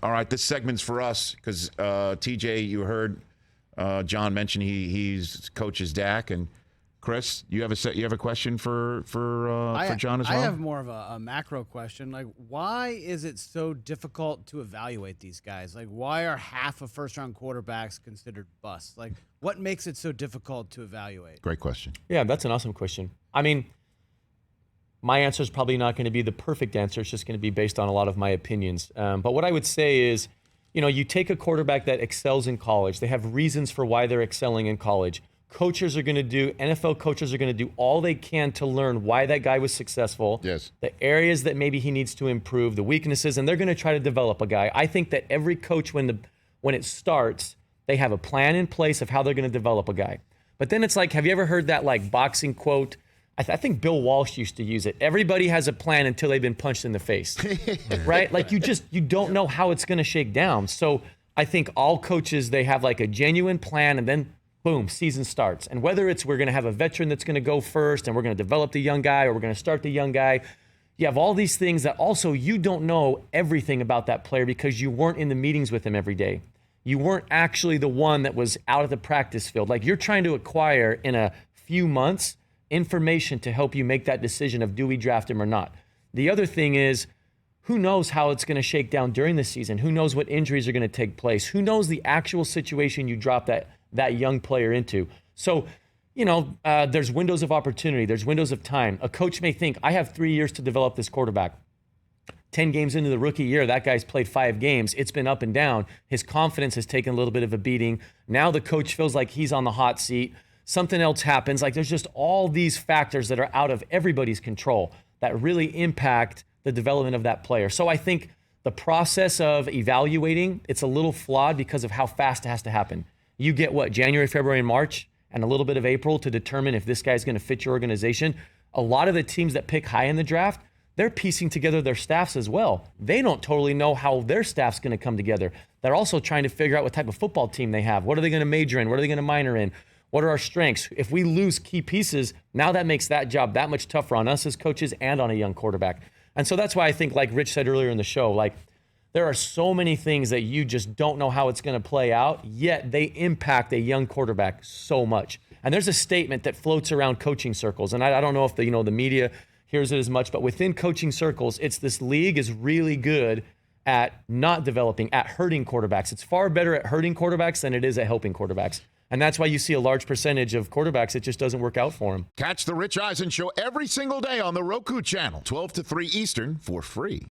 All right, this segment's for us because TJ, you heard John mention he's coaches Dak, and Chris, you have a question for John as well? I have more of a macro question. Like, why is it so difficult to evaluate these guys? Like, why are half of first-round quarterbacks considered busts? Like, what makes it so difficult to evaluate? Great question. Yeah, that's an awesome question. I mean, my answer is probably not going to be the perfect answer. It's just going to be based on a lot of my opinions. But what I would say is, you take a quarterback that excels in college. They have reasons for why they're excelling in college. NFL coaches are going to do all they can to learn why that guy was successful. Yes. The areas that maybe he needs to improve, the weaknesses, and they're going to try to develop a guy. I think that every coach, when it starts, they have a plan in place of how they're going to develop a guy. But then it's like, have you ever heard that like boxing quote? I think Bill Walsh used to use it. Everybody has a plan until they've been punched in the face, right? Like you don't know how it's going to shake down. So I think all coaches, they have like a genuine plan, and then boom, season starts. And whether it's we're going to have a veteran that's going to go first and we're going to develop the young guy, or we're going to start the young guy, you have all these things that also you don't know everything about that player because you weren't in the meetings with him every day. You weren't actually the one that was out of the practice field. Like you're trying to acquire in a few months information to help you make that decision of do we draft him or not. The other thing is, who knows how it's going to shake down during the season? Who knows what injuries are going to take place? Who knows the actual situation you drop that young player into? So, there's windows of opportunity. There's windows of time. A coach may think, I have 3 years to develop this quarterback. 10 games into the rookie year, that guy's played 5 games. It's been up and down. His confidence has taken a little bit of a beating. Now the coach feels like he's on the hot seat. Something else happens. Like there's just all these factors that are out of everybody's control that really impact the development of that player. So I think the process of evaluating, it's a little flawed because of how fast it has to happen. You get January, February, and March, and a little bit of April to determine if this guy's going to fit your organization. A lot of the teams that pick high in the draft, they're piecing together their staffs as well. They don't totally know how their staff's going to come together. They're also trying to figure out what type of football team they have. What are they going to major in? What are they going to minor in? What are our strengths? If we lose key pieces, now that makes that job that much tougher on us as coaches and on a young quarterback. And so that's why I think, like Rich said earlier in the show, like there are so many things that you just don't know how it's going to play out, yet they impact a young quarterback so much. And there's a statement that floats around coaching circles, and I don't know if the media hears it as much, but within coaching circles, it's this league is really good at not developing, at hurting quarterbacks. It's far better at hurting quarterbacks than it is at helping quarterbacks. And that's why you see a large percentage of quarterbacks, it just doesn't work out for them. Catch the Rich Eisen Show every single day on the Roku channel, 12 to 3 Eastern, for free.